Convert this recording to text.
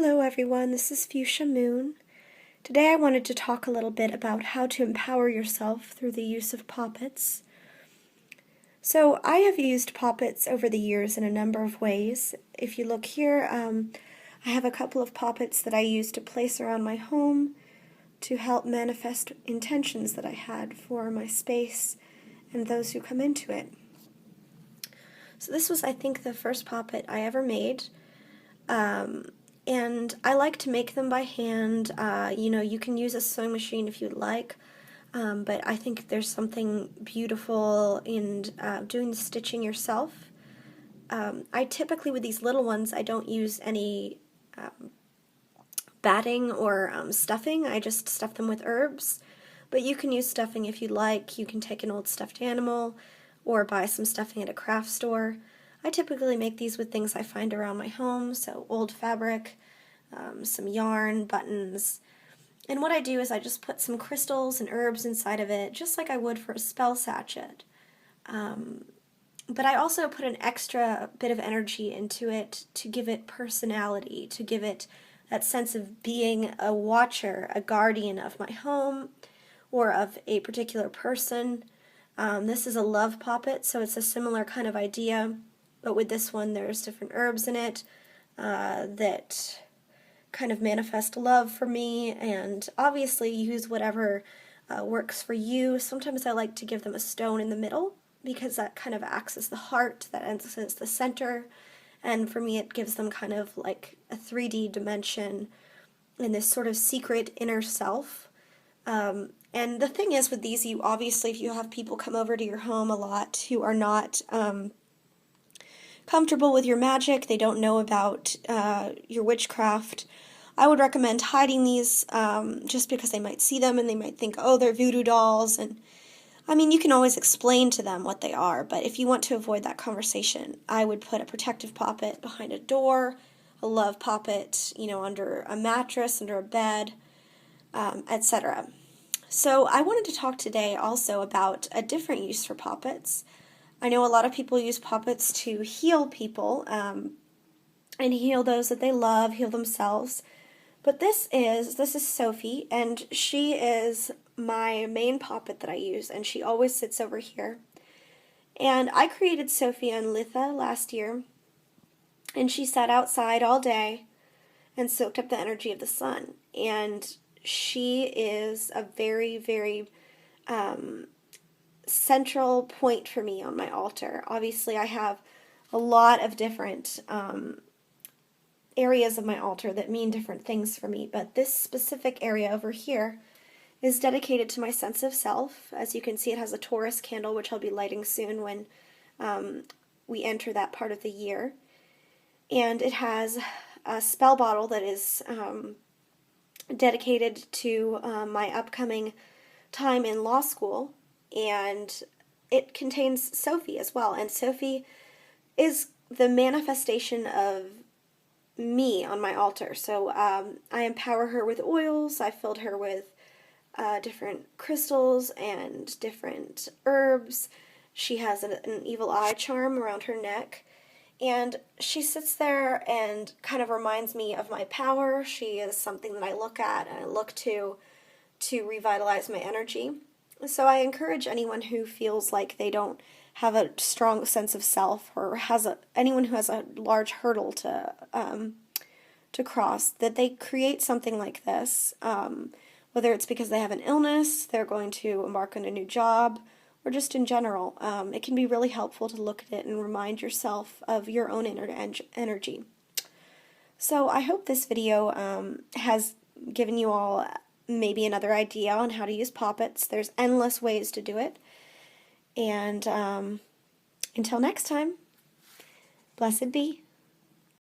Hello everyone, this is Fuchsia Moon. Today I wanted to talk a little bit about how to empower yourself through the use of poppets. So I have used poppets over the years in a number of ways. If you look here, I have a couple of poppets that I use to place around my home to help manifest intentions that I had for my space and those who come into it. So this was, I think, the first poppet I ever made. And I like to make them by hand. You can use a sewing machine if you'd like, but I think there's something beautiful in doing the stitching yourself. I typically, with these little ones, I don't use any batting or stuffing. I just stuff them with herbs, but you can use stuffing if you'd like. You can take an old stuffed animal or buy some stuffing at a craft store. I typically make these with things I find around my home, so old fabric, some yarn, buttons. And what I do is I just put some crystals and herbs inside of it, just like I would for a spell sachet. But I also put an extra bit of energy into it to give it personality, to give it that sense of being a watcher, a guardian of my home, or of a particular person. This is a love poppet, so it's a similar kind of idea. But with this one, there's different herbs in it that kind of manifest love for me, and obviously use whatever works for you. Sometimes I like to give them a stone in the middle because that kind of acts as the heart, that acts as the center, and for me it gives them kind of like a 3D dimension in this sort of secret inner self. And the thing is with these, you obviously, if you have people come over to your home a lot who are not comfortable with your magic, they don't know about your witchcraft, I would recommend hiding these just because they might see them and they might think, oh, they're voodoo dolls. And I mean, you can always explain to them what they are, but if you want to avoid that conversation, I would put a protective poppet behind a door, a love poppet, under a mattress, under a bed, etc. So I wanted to talk today also about a different use for poppets. I know a lot of people use poppets to heal people and heal those that they love, heal themselves. But this is Sophie, and she is my main poppet that I use, and she always sits over here. And I created Sophie on Litha last year, and she sat outside all day and soaked up the energy of the sun. And she is a very, very central point for me on my altar. Obviously, I have a lot of different areas of my altar that mean different things for me, but this specific area over here is dedicated to my sense of self. As you can see, it has a Taurus candle, which I'll be lighting soon when we enter that part of the year. And it has a spell bottle that is dedicated to my upcoming time in law school, and it contains Sophie as well. And Sophie is the manifestation of me on my altar. So I empower her with oils. I filled her with different crystals and different herbs. She has an evil eye charm around her neck, and she sits there and kind of reminds me of my power. She is something that I look at and I look to revitalize my energy. So I encourage anyone who feels like they don't have a strong sense of self, or anyone who has a large hurdle to cross, that they create something like this, whether it's because they have an illness, they're going to embark on a new job, or just in general. It can be really helpful to look at it and remind yourself of your own inner energy. So I hope this video has given you all maybe another idea on how to use poppets. There's endless ways to do it. And until next time, blessed be.